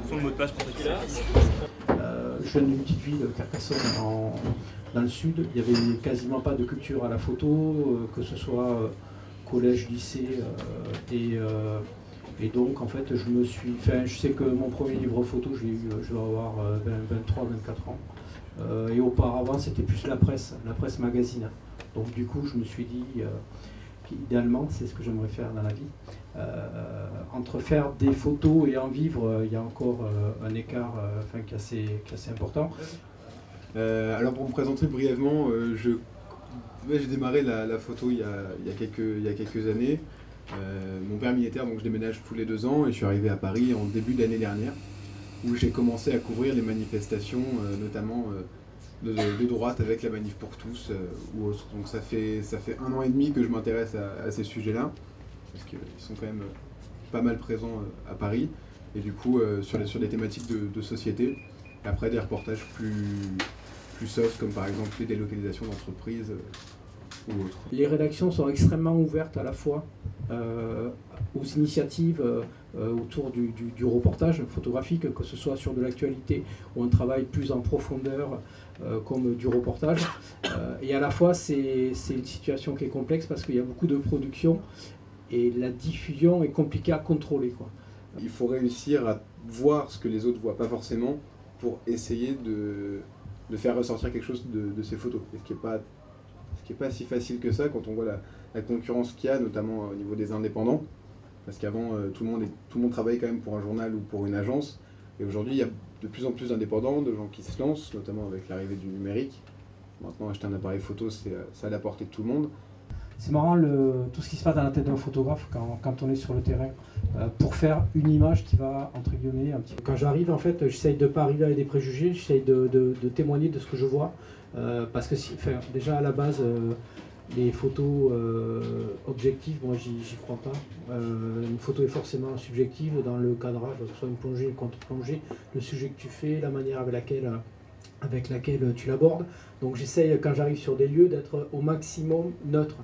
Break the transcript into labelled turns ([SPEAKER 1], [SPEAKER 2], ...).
[SPEAKER 1] Son mot de passe pour celui-là.
[SPEAKER 2] Je viens d'une petite ville, Carcassonne, dans le sud. Il n'y avait quasiment pas de culture à la photo, que ce soit collège, lycée. Et donc, en fait, je sais que mon premier livre photo, je dois avoir 23, 24 ans. Et auparavant, c'était plus la presse magazine. Donc, du coup, je me suis dit qu'idéalement, c'est ce que j'aimerais faire dans la vie. Entre faire des photos et en vivre, il y a encore un écart qui est assez important.
[SPEAKER 3] Alors, pour me présenter brièvement, j'ai démarré la photo il y a quelques années. Mon père est militaire, donc je déménage tous les 2 ans et je suis arrivé à Paris en début d'année dernière où j'ai commencé à couvrir les manifestations, notamment de droite avec la Manif pour tous ou autre. Donc ça fait 1 an et demi que je m'intéresse à ces sujets-là parce qu'ils sont quand même pas mal présents à Paris et du coup sur des thématiques de société. Et après des reportages plus soft comme par exemple les délocalisations d'entreprises.
[SPEAKER 2] Les rédactions sont extrêmement ouvertes à la fois aux initiatives autour du reportage photographique, que ce soit sur de l'actualité ou un travail plus en profondeur comme du reportage. Et à la fois, c'est une situation qui est complexe parce qu'il y a beaucoup de production et la diffusion est compliquée à contrôler, quoi.
[SPEAKER 3] Il faut réussir à voir ce que les autres ne voient pas forcément pour essayer de faire ressortir quelque chose de ces photos. Et ce qui n'est pas si facile que ça quand on voit la concurrence qu'il y a, notamment au niveau des indépendants. Parce qu'avant, tout le monde travaillait quand même pour un journal ou pour une agence. Et aujourd'hui, il y a de plus en plus d'indépendants, de gens qui se lancent, notamment avec l'arrivée du numérique. Maintenant, acheter un appareil photo, c'est à la portée de tout le monde.
[SPEAKER 2] C'est marrant tout ce qui se passe dans la tête d'un photographe quand on est sur le terrain pour faire une image qui va, entre guillemets, un petit peu. Quand j'arrive, en fait, j'essaye de ne pas arriver avec des préjugés, j'essaye de témoigner de ce que je vois. Parce que déjà à la base, les photos objectives, moi j'y crois pas. Une photo est forcément subjective dans le cadrage, que ce soit une plongée, une contre-plongée, le sujet que tu fais, la manière avec laquelle tu l'abordes. Donc j'essaye, quand j'arrive sur des lieux, d'être au maximum neutre.